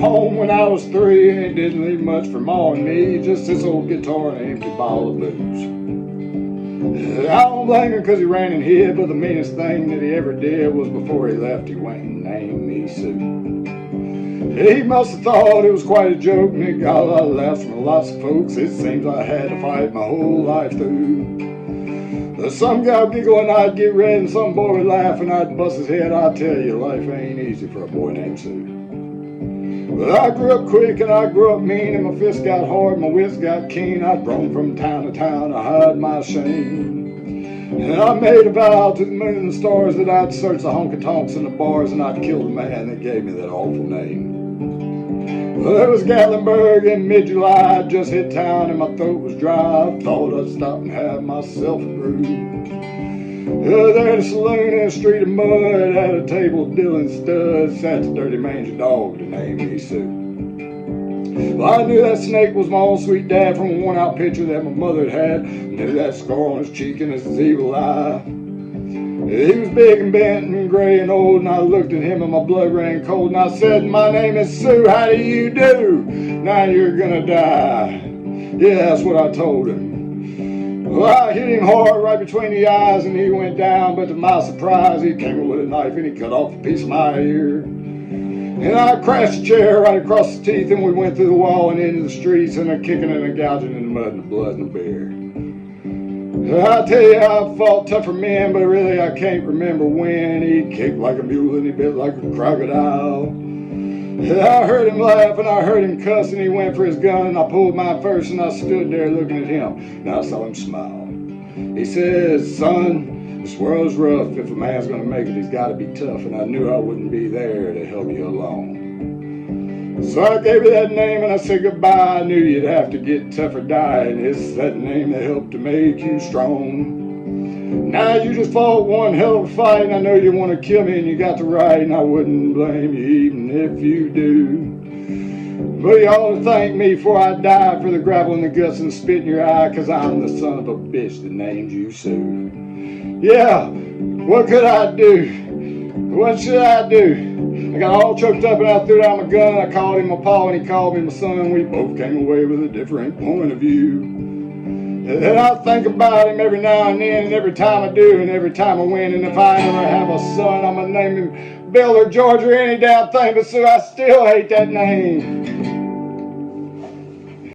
home when I was 3, and it didn't leave much for Ma and me, just this old guitar and an empty bottle of booze. I don't blame him because he ran and hid, but the meanest thing that he ever did was before he left, he went and named me Sue. He must have thought it was quite a joke, and it got a lot of laughs from lots of folks. It seems I had to fight my whole life through. Some guy would giggle and I'd get red, and some boy would laugh and I'd bust his head. I tell you, life ain't easy for a boy named Sue. But I grew up quick and I grew up mean, and my fists got hard, my wits got keen. I'd roam from town to town to hide my shame. And I made a vow to the moon and the stars that I'd search the honky-tonks and the bars, and I'd kill the man that gave me that awful name. Well, it was Gatlinburg in mid-July. I'd just hit town and my throat was dry. I thought I'd stop and have myself a brew. There in a saloon in a street of mud, at a table Dylan Studd sat the dirty mangy dog to name me Sue. Well, I knew that snake was my own sweet dad from a worn-out picture that my mother had. Knew that scar on his cheek and his evil eye. He was big and bent and gray and old, and I looked at him and my blood ran cold, and I said, "My name is Sue, how do you do? Now you're gonna die." Yeah, that's what I told him. Well, I hit him hard right between the eyes and he went down, but to my surprise, he came in with a knife and he cut off a piece of my ear. And I crashed a chair right across the teeth, and we went through the wall and into the streets, and a kicking and a gouging in the mud and the blood and the beer. I tell you, I fought tougher men, but really I can't remember when. He kicked like a mule and he bit like a crocodile. I heard him laugh and I heard him cuss, and he went for his gun, and I pulled mine first, and I stood there looking at him, and I saw him smile. He says, "Son, this world's rough. If a man's gonna make it, he's gotta be tough," and I knew I wouldn't be there to help you along. So I gave you that name and I said goodbye. I knew you'd have to get tough or die, and it's that name that helped to make you strong. Now you just fought one hell of a fight, and I know you want to kill me and you got the right, and I wouldn't blame you even if you do. But you ought to thank me before I die for the gravel in the guts and the spit in your eye, 'cause I'm the son of a bitch that named you Sue. Yeah, what could I do? What should I do? I got all choked up and I threw down my gun, and I called him my pa and he called me my son. We both came away with a different point of view. And I think about him every now and then, and every time I do, and every time I win. And if I ever have a son, I'm gonna name him Bill or George or any damn thing, but Sue, I still hate that name.